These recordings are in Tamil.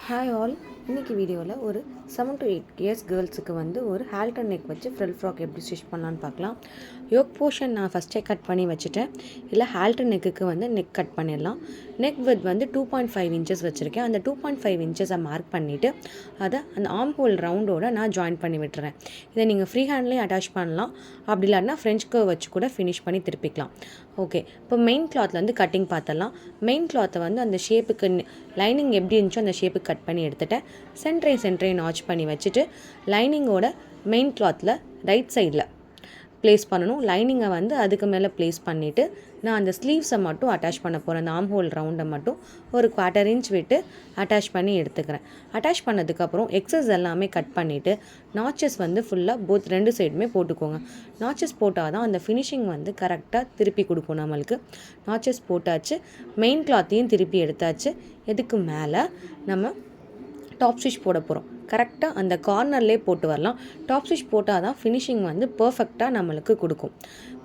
ஹாய் ஆல், இன்றைக்கி வீடியோவில் ஒரு 7 to 8 இயர்ஸ் கேர்ள்ஸுக்கு வந்து ஒரு ஹால்டர் நெக் வச்சு ஃப்ரில் ஃப்ராக் எப்படி ஸ்டிச் பண்ணலான்னு பார்க்கலாம். யோக் போர்ஷன் நான் ஃபஸ்ட்டே கட் பண்ணி வச்சுட்டேன். இல்லை ஹால்டர் நெக்குக்கு வந்து நெக் கட் பண்ணிடலாம். நெக் வித் வந்து 2.5 இன்ச்சஸ் வச்சுருக்கேன். அந்த 2.5 இன்ச்சஸை மார்க் பண்ணிவிட்டு அதை அந்த ஆர்ம் ஹோல் ரவுண்டோட நான் ஜாயின் பண்ணி விட்டுறேன். இதை நீங்கள் ஃப்ரீ ஹேண்ட்லேயும் அட்டாச் பண்ணலாம், அப்படி இல்லாட்டினா ஃப்ரெஞ்ச் கர்வ் வச்சு கூட ஃபினிஷ் பண்ணி திருப்பிக்கலாம். ஓகே, இப்போ மெயின் கிளாத்லேருந்து கட்டிங் பார்த்தலாம். மெயின் கிளாத்தை வந்து அந்த ஷேப்புக்கு லைனிங் எப்படி இருந்துச்சோ அந்த ஷேப்புக்கு கட் பண்ணி எடுத்துட்டேன். சென்ட்ரை நாச் பண்ணி வச்சுட்டு லைனிங்கோட மெயின் கிளாத்தில் ரைட் சைடில் ப்ளேஸ் பண்ணணும். லைனிங்கை வந்து அதுக்கு மேலே ப்ளேஸ் பண்ணிவிட்டு நான் அந்த ஸ்லீவ்ஸை மட்டும் அட்டாச் பண்ண போகிறேன். அந்த ஆர்ம் ஹோல் ரவுண்டை மட்டும் ஒரு 1/4 இன்ச் விட்டு அட்டாச் பண்ணி எடுத்துக்கிறேன். அட்டாச் பண்ணதுக்கப்புறம் எக்ஸஸ் எல்லாமே கட் பண்ணிவிட்டு நாச்சஸ் வந்து ஃபுல்லாக ரெண்டு சைடுமே போட்டுக்கோங்க. நாச்சஸ் போட்டால் தான் அந்த ஃபினிஷிங் வந்து கரெக்டாக திருப்பி கொடுக்கும் நம்மளுக்கு. நாச்சஸ் போட்டாச்சு, மெயின் கிளாத்தையும் திருப்பி எடுத்தாச்சு. இதுக்கு மேலே நம்ம டாப் ஸ்டிச் போட போகிறோம். கரெக்டாக அந்த கார்னர்லேயே போட்டு வரலாம். டாப் ஸ்டிச் போட்டால் தான் ஃபினிஷிங் வந்து பர்ஃபெக்டாக நம்மளுக்கு கொடுக்கும்.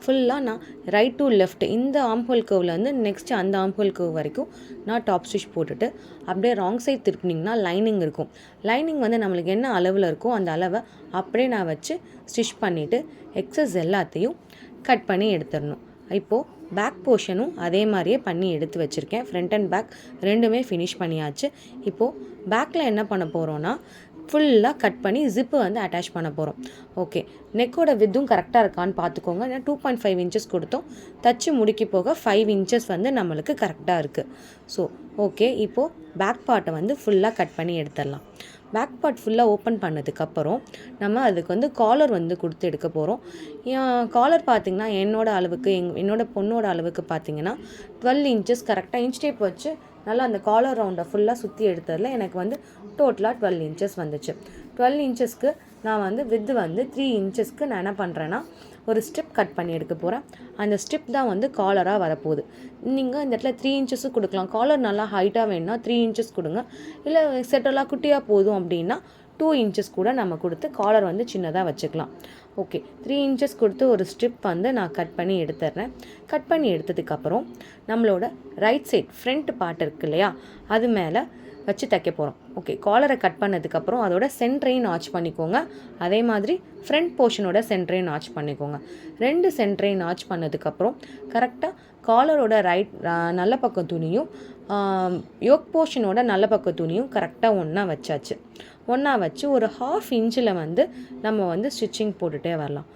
ஃபுல்லாக நான் ரைட் டு லெஃப்ட் இந்த ஆர்ம்ஹோல் கர்வ்லேருந்து நெக்ஸ்ட்டு அந்த ஆர்ம்ஹோல் கர்வ் வரைக்கும் நான் டாப் ஸ்டிச் போட்டுட்டு அப்படியே ராங் சைட் திருப்பினிங்கன்னா லைனிங் இருக்கும். லைனிங் வந்து நம்மளுக்கு என்ன அளவில் இருக்கோ அந்த அளவை அப்படியே நான் வச்சு ஸ்டிச் பண்ணிவிட்டு எக்ஸஸ் எல்லாத்தையும் கட் பண்ணி எடுத்துடணும். இப்போது பேக் போர்ஷனும் அதே மாதிரியே பண்ணி எடுத்து வச்சுருக்கேன். ஃப்ரண்ட் அண்ட் பேக் ரெண்டுமே ஃபினிஷ் பண்ணியாச்சு. இப்போது பேக்கில் என்ன பண்ண போகிறோன்னா ஃபுல்லாக கட் பண்ணி ஜிப்பு வந்து அட்டாச் பண்ண போகிறோம். ஓகே, நெக்கோட வித்தும் கரெக்டாக இருக்கான்னு பார்த்துக்கோங்க. ஏன்னா 2.5 இன்ச்சஸ் கொடுத்தோம், தச்சு முடிக்க போக 5 இன்ச்சஸ் வந்து நம்மளுக்கு கரெக்டாக இருக்குது. ஸோ ஓகே, இப்போது பேக் பார்ட்டை வந்து ஃபுல்லாக கட் பண்ணி எடுத்துடலாம். பேக் பார்ட் ஃபுல்லாக ஓப்பன் பண்ணதுக்கப்புறம் நம்ம அதுக்கு வந்து காலர் வந்து கொடுத்து எடுக்க போகிறோம். காலர் பார்த்திங்கன்னா என்னோட அளவுக்கு என்னோட பொண்ணோட அளவுக்கு பார்த்திங்கன்னா 12 இன்ச்சஸ் கரெக்டாக இன்ச் டேப் வச்சு நல்லா அந்த காலர் ரவுண்டை ஃபுல்லாக சுற்றி எடுத்ததில் எனக்கு வந்து டோட்டலாக 12 இன்ச்சஸ் வந்துச்சு. 12 இன்ச்சஸ்க்கு நான் வந்து வித்து வந்து 3 இன்ச்சஸ்க்கு நான் என்ன பண்ணுறேன்னா ஒரு ஸ்ட்ரிப் கட் பண்ணி எடுக்க போகிறேன். அந்த ஸ்ட்ரிப் தான் வந்து காலராக வரப்போகுது. நீங்கள் இந்த இடத்துல 3 இன்ச்சஸும் கொடுக்கலாம். காலர் நல்லா ஹைட்டாக வேணும்னா 3 இன்ச்சஸ் கொடுங்க. இல்லை செட்டெல்லாம் குட்டியாக போதும் அப்படின்னா 2 இன்ச்சஸ் கூட நம்ம கொடுத்து காலர் வந்து சின்னதாக வச்சுக்கலாம். ஓகே, 3 இன்ச்சஸ் கொடுத்து ஒரு ஸ்ட்ரிப் வந்து நான் கட் பண்ணி எடுத்துடுறேன். கட் பண்ணி எடுத்ததுக்கப்புறம் நம்மளோட ரைட் சைட் ஃப்ரண்ட் பார்ட் இருக்கு இல்லையா, அது மேலே வச்சு தைக்க போகிறோம். ஓகே, காலரை கட் பண்ணதுக்கப்புறம் அதோட சென்டரையும் நாச் பண்ணிக்கோங்க. அதே மாதிரி ஃப்ரண்ட் போர்ஷனோட சென்டரையும் நாச் பண்ணிக்கோங்க. ரெண்டு சென்டரையும் நாச் பண்ணதுக்கப்புறம் கரெக்டாக காலரோட நல்ல பக்கம் துணியும் யோக் போர்ஷனோட நல்ல பக்கம் துணியும் கரெக்டாக ஒன்றா வச்சாச்சு. ஒன்றா வச்சு ஒரு 1/2 இன்ச்சில் வந்து நம்ம வந்து ஸ்டிச்சிங் போட்டுகிட்டே வரலாம்.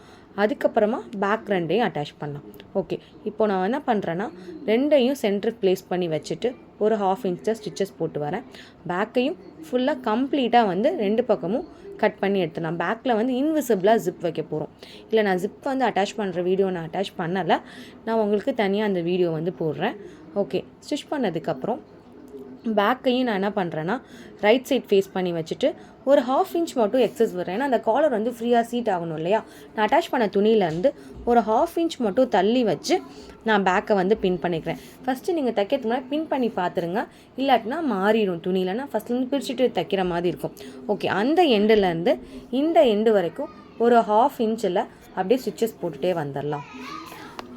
அதுக்கப்புறமா பேக் ரெண்டையும் அட்டாச் பண்ணலாம். ஓகே, இப்போ நான் என்ன பண்ணுறேன்னா ரெண்டையும் சென்டர் ப்ளேஸ் பண்ணி வச்சுட்டு ஒரு 1/2 இன்ச் ஸ்டிச்சஸ் போட்டு வரேன். பேக்கையும் ஃபுல்லாக கம்ப்ளீட்டாக வந்து ரெண்டு பக்கமும் கட் பண்ணி எடுத்துடலாம். பேக்கில் வந்து இன்விசிபிளாக ஜிப் வைக்க போகிறோம். இல்லை நான் ஜிப் வந்து அட்டாச் பண்ணுற வீடியோ நான் அட்டாச் பண்ணலை, நான் உங்களுக்கு தனியாக அந்த வீடியோ வந்து போடுறேன். ஓகே, ஸ்டிச் பண்ணதுக்கப்புறம் பேக்கையும் நான் என்ன பண்ணுறேன்னா ரைட் சைட் ஃபேஸ் பண்ணி வச்சுட்டு ஒரு 1/2 இன்ச் மட்டும் எக்ஸஸ் வர்றேன். ஏன்னா அந்த காலர் வந்து ஃப்ரீயாக சீட் ஆகணும் இல்லையா. நான் அட்டாச் பண்ண துணியிலேருந்து ஒரு 1/2 இன்ச் மட்டும் தள்ளி வச்சு நான் பேக்கை வந்து பின் பண்ணிக்கிறேன். ஃபஸ்ட்டு நீங்கள் தைக்கிறதுக்கு முன்னாடி பின் பண்ணி பார்த்துருங்க, இல்லாட்டினா மாறிடும் துணியிலனா ஃபஸ்ட்லேருந்து பிரிச்சுட்டு தைக்கிற மாதிரி இருக்கும். ஓகே, அந்த எண்டுலேருந்து இந்த எண்டு வரைக்கும் ஒரு 1/2 இன்ச்சில் அப்படியே ஸ்டிச்சஸ் போட்டுகிட்டே வந்துடலாம்.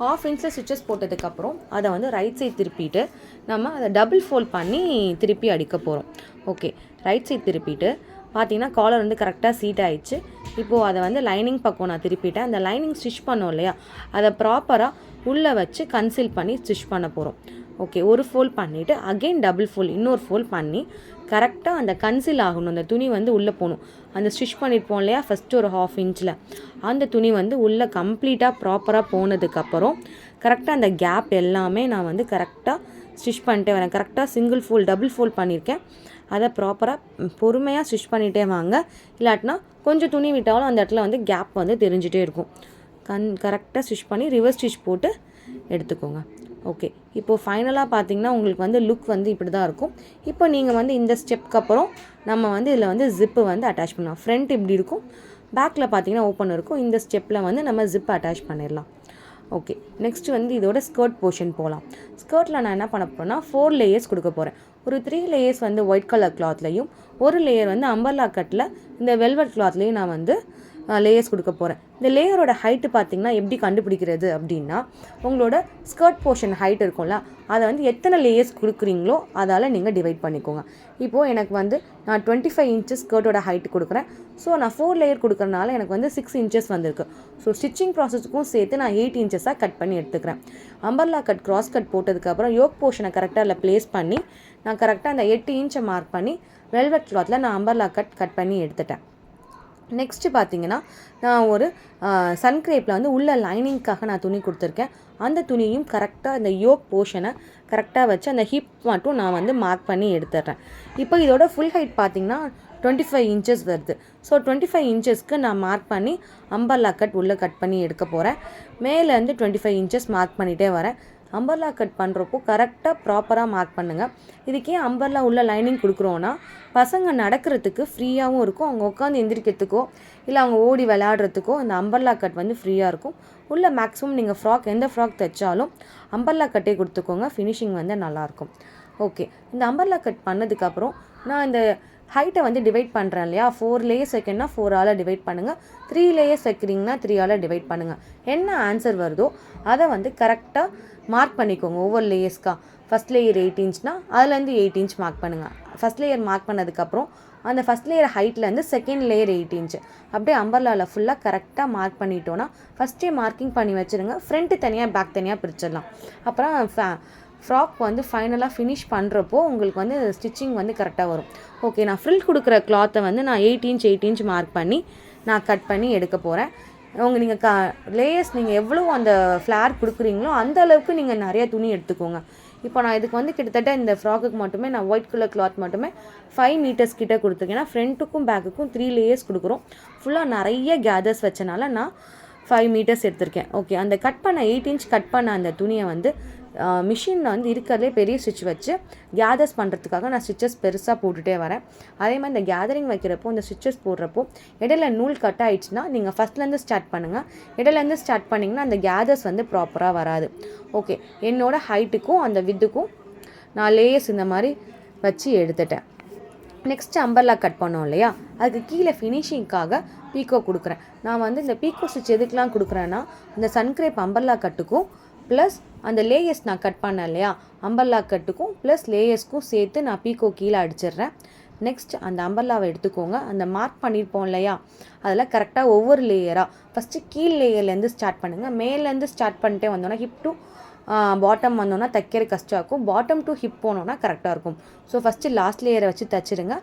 1/2 இன்ச்சில் ஸ்டிச்சஸ் போட்டதுக்கப்புறம் அதை வந்து ரைட் சைட் திருப்பிட்டு நம்ம அதை டபுள் ஃபோல்ட் பண்ணி திருப்பி அடிக்க போகிறோம். ஓகே, ரைட் சைட் திருப்பிட்டு பார்த்தீங்கன்னா காலர் வந்து கரெக்டாக சீட் ஆகிடுச்சு. இப்போது அதை வந்து லைனிங் பக்கம் நான் திருப்பிட்டேன். அந்த லைனிங் ஸ்டிச் பண்ணோம் இல்லையா, அதை ப்ராப்பராக உள்ளே வச்சு கன்சீல் பண்ணி ஸ்டிச் பண்ண போகிறோம். ஓகே, ஒரு ஃபோல்ட் பண்ணிவிட்டு அகெயின் டபுள் ஃபோல்ட் இன்னொரு ஃபோல்ட் பண்ணி கரெக்டாக அந்த கன்சீல் ஆகணும். அந்த துணி வந்து உள்ளே போகணும். அந்த ஸ்டிச் பண்ணியிருப்போம் இல்லையா ஃபஸ்ட்டு ஒரு 1/2 இன்ச்சில், அந்த துணி வந்து உள்ளே கம்ப்ளீட்டாக ப்ராப்பராக போனதுக்கப்புறம் கரெக்டாக அந்த கேப் எல்லாமே நான் வந்து கரெக்டாக ஸ்டிச் பண்ணிட்டே வரேன். கரெக்டாக சிங்கிள் ஃபோல்ட் டபுள் ஃபோல்ட் பண்ணியிருக்கேன். அதை ப்ராப்பராக பொறுமையாக ஸ்டிச் பண்ணிகிட்டே வாங்க. இல்லாட்டினா கொஞ்சம் துணி விட்டாலும் அந்த இடத்துல வந்து கேப் வந்து தெரிஞ்சிட்டே இருக்கும். கரெக்டாக ஸ்டிச் பண்ணி ரிவர்ஸ் ஸ்டிச் போட்டு எடுத்துக்கோங்க. ஓகே, இப்போது ஃபைனலாக பார்த்தீங்கன்னா உங்களுக்கு வந்து லுக் வந்து இப்படி தான் இருக்கும். இப்போ நீங்கள் வந்து இந்த ஸ்டெப்க்கு அப்புறம் நம்ம வந்து இதில் வந்து ஜிப்பு வந்து அட்டாச் பண்ணலாம். ஃப்ரண்ட் இப்படி இருக்கும், பேக்கில் பார்த்தீங்கன்னா ஓப்பன் இருக்கும். இந்த ஸ்டெப்பில் வந்து நம்ம ஜிப் அட்டாச் பண்ணிடலாம். ஓகே, நெக்ஸ்ட் வந்து இதோட ஸ்கர்ட் போர்ஷன் போகலாம். ஸ்கர்ட்டில் நான் என்ன பண்ண போகிறேன்னா 4 லேயர்ஸ் கொடுக்க போகிறேன். ஒரு 3 லேயர்ஸ் வந்து ஒயிட் கலர் கிளாத்லையும் ஒரு லேயர் வந்து அம்பர்லா கட்டில் இந்த வெல்வெட் கிளாத்லேயும் நான் வந்து லேயர்ஸ் கொடுக்க போகிறேன். இந்த லேயரோட ஹைட்டு பார்த்திங்கன்னா எப்படி கண்டுபிடிக்கிறது அப்படின்னா, உங்களோட ஸ்கர்ட் போர்ஷன் ஹைட் இருக்கும்ல, அதை வந்து எத்தனை லேயர்ஸ் கொடுக்குறீங்களோ அதால் நீங்கள் டிவைட் பண்ணிக்கோங்க. இப்போது எனக்கு வந்து நான் 25 இன்ச்சஸ் ஸ்கர்ட்டோட ஹைட்டு கொடுக்குறேன். ஸோ நான் 4 லேயர் கொடுக்குறனால எனக்கு வந்து 6 இன்ச்சஸ் வந்திருக்கு. ஸோ ஸ்டிச்சிங் ப்ராசஸுக்கும் சேர்த்து நான் 8 இன்ச்சஸாக கட் பண்ணி எடுத்துக்கிறேன். அம்பர்லா கட் கிராஸ் கட் போட்டதுக்கப்புறம் யோக் போர்ஷனை கரெக்டாக அதில் ப்ளேஸ் பண்ணி நான் கரெக்டாக அந்த 8 இன்ச்சை மார்க் பண்ணி வெல்வெட் கிளாத்தில் நான் அம்பர்லா கட் பண்ணி எடுத்துட்டேன். நெக்ஸ்ட்டு பார்த்தீங்கன்னா, நான் ஒரு சன்க்ரேப்பில் வந்து உள்ள லைனிங்க்காக நான் துணி கொடுத்துருக்கேன். அந்த துணியும் கரெக்டாக அந்த யோக் போர்ஷனை கரெக்டாக வச்சு அந்த ஹிப் மட்டும் நான் வந்து மார்க் பண்ணி எடுத்துடுறேன். இப்போ இதோட ஃபுல் ஹைட் பார்த்திங்கன்னா 25 இன்ச்சஸ் வருது. ஸோ 25 இன்ச்சஸ்க்கு நான் மார்க் பண்ணி அம்பர்லா கட் உள்ளே கட் பண்ணி எடுக்க போகிறேன். மேலேருந்து 25 இன்ச்சஸ் மார்க் பண்ணிகிட்டே வரேன். அம்பர்லா கட் பண்ணுறப்போ கரெக்டாக ப்ராப்பராக மார்க் பண்ணுங்கள். இதுக்கே அம்பர்லா உள்ள லைனிங் கொடுக்குறோன்னா பசங்க நடக்கிறதுக்கு ஃப்ரீயாகவும் இருக்கும். அவங்க உட்காந்து எந்திரிக்கிறதுக்கோ இல்லை அவங்க ஓடி விளையாடுறதுக்கோ இந்த அம்பர்லா கட் வந்து ஃப்ரீயாக இருக்கும். உள்ள மேக்ஸிமம் நீங்கள் எந்த ஃப்ராக் தைச்சாலும் அம்பர்லா கட்டே கொடுத்துக்கோங்க. ஃபினிஷிங் வந்து நல்லாயிருக்கும். ஓகே, இந்த அம்பர்லா கட் பண்ணதுக்கப்புறம் நான் இந்த ஹைட்டை வந்து டிவைட் பண்ணுறேன் இல்லையா, 4 லேயர்ஸ் வைக்கணும்னா 4ஆல் டிவைட் பண்ணுங்கள். 3 லேயர்ஸ் வைக்கிறீங்கன்னா 3ஆல் டிவைட் பண்ணுங்கள். என்ன ஆன்சர் வருதோ அதை வந்து கரெக்டாக மார்க் பண்ணிக்கோங்க. ஒவ்வொரு லேயர்ஸ்க்கா ஃபஸ்ட் லேயர் 8 இன்ச்னா அதுலேருந்து 8 இன்ச் மார்க் பண்ணுங்கள். ஃபஸ்ட் லேயர் மார்க் பண்ணதுக்கப்புறம் அந்த ஃபஸ்ட் லேயர் ஹைட்லேருந்து செகண்ட் லேயர் 8 இன்ச்சு அப்படியே அம்பர்லாவில் ஃபுல்லாக கரெக்டாக மார்க் பண்ணிட்டோன்னா ஃபஸ்ட்டே மார்க்கிங் பண்ணி வச்சுருங்க. ஃப்ரண்ட்டு தனியாக பேக் தனியாக பிரிச்சிடலாம். அப்புறம் ஃப்ராக் வந்து ஃபைனலாக ஃபினிஷ் பண்ணுறப்போ உங்களுக்கு வந்து ஸ்டிச்சிங் வந்து கரெக்டாக வரும். ஓகே, நான் ஃப்ரில் கொடுக்குற கிளாத்தை வந்து நான் 8 இன்ச் மார்க் பண்ணி நான் கட் பண்ணி எடுக்க போகிறேன். நீங்கள் லேயர்ஸ் நீங்கள் எவ்வளோ அந்த ஃப்ளார் கொடுக்குறீங்களோ அந்த அளவுக்கு நீங்கள் நிறைய துணி எடுத்துக்கோங்க. இப்போ நான் இதுக்கு வந்து கிட்டத்தட்ட இந்த ஃப்ராக்குக்கு மட்டுமே நான் ஒயிட் கலர் கிளாத் மட்டுமே 5 மீட்டர்ஸ் கிட்டே கொடுத்துருக்கேன். ஏன்னா ஃப்ரண்ட்டுக்கும் பேக்குக்கும் 3 லேயர்ஸ் கொடுக்குறோம். ஃபுல்லாக நிறைய கேதர்ஸ் வச்சனால நான் 5 மீட்டர்ஸ் எடுத்திருக்கேன். ஓகே, அந்த கட் பண்ண 8 இன்ச் கட் பண்ண அந்த துணியை வந்து மிஷினில் வந்து இருக்கிறதுலே பெரிய ஸ்டிச் வச்சு கேதர்ஸ் பண்ணுறதுக்காக நான் ஸ்டிச்சஸ் பெருசாக போட்டுகிட்டே வரேன். அதே மாதிரி இந்த கேதரிங் வைக்கிறப்போ இந்த ஸ்டிச்சஸ் போடுறப்போ இடையில நூல் கட் ஆகிடுச்சுன்னா நீங்கள் ஃபஸ்ட்லேருந்து ஸ்டார்ட் பண்ணுங்கள். இடையிலேருந்து ஸ்டார்ட் பண்ணிங்கன்னா அந்த கேதர்ஸ் வந்து ப்ராப்பராக வராது. ஓகே, என்னோடய ஹைட்டுக்கும் அந்த வித்துக்கும் நான் லேயர்ஸ் இந்த மாதிரி வச்சு எடுத்துட்டேன். நெக்ஸ்ட்டு அம்பர்லா கட் பண்ணோம் இல்லையா, அதுக்கு கீழே ஃபினிஷிங்காக பீக்கோ கொடுக்குறேன். நான் வந்து இந்த பீக்கோ ஸ்டிச் எதுக்கெலாம் கொடுக்குறேன்னா இந்த சன்க்ரேப் அம்பர்லா கட்டுக்கும் ப்ளஸ் அந்த லேயர்ஸ் நான் கட் பண்ணேன் இல்லையா அம்பர்லா கட்டுக்கும் ப்ளஸ் லேயர்ஸ்க்கும் சேர்த்து நான் பீக்கோ கீழே அடிச்சிடுறேன். நெக்ஸ்ட் அந்த அம்பர்லாவை எடுத்துக்கோங்க. அந்த மார்க் பண்ணியிருப்போம் இல்லையா, அதில் கரெக்டாக ஒவ்வொரு லேயராக ஃபஸ்ட்டு கீழ் லேயர்லேருந்து ஸ்டார்ட் பண்ணுங்கள். மேலேருந்து ஸ்டார்ட் பண்ணிட்டே வந்தோன்னா ஹிப் டு பாட்டம் வந்தோன்னா தைக்கிற கஷ்டம் இருக்கும். பாட்டம் டு ஹிப் போனோன்னா கரெக்டாக இருக்கும். ஸோ ஃபஸ்ட்டு லாஸ்ட் லேயரை வச்சு தைச்சிடுங்க.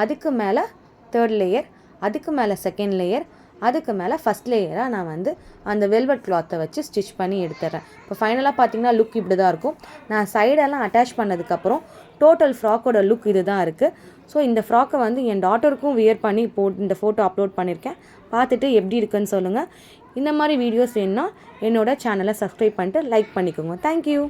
அதுக்கு மேலே 3rd லேயர், அதுக்கு மேலே 2nd லேயர், அதுக்கு மேலே ஃபஸ்ட் லேயராக நான் வந்து அந்த வெல்வெட் கிளாத்தை வச்சு ஸ்டிச் பண்ணி எடுத்துடுறேன். இப்போ ஃபைனலாக பார்த்தீங்கன்னா லுக் இப்படி தான் இருக்கும். நான் சைடெல்லாம் அட்டாச் பண்ணதுக்கப்புறம் டோட்டல் ஃப்ராக்கோட லுக் இது தான் இருக்குது. ஸோ இந்த ஃப்ராக்கை வந்து என் டாட்டருக்கும் வியர் பண்ணி இந்த ஃபோட்டோ அப்லோட் பண்ணியிருக்கேன். பார்த்துட்டு எப்படி இருக்குன்னு சொல்லுங்கள். இந்த மாதிரி வீடியோஸ் வேணுன்னா என்னோடய சேனலை சப்ஸ்கிரைப் பண்ணிட்டு லைக் பண்ணிக்கோங்க. தேங்க்யூ.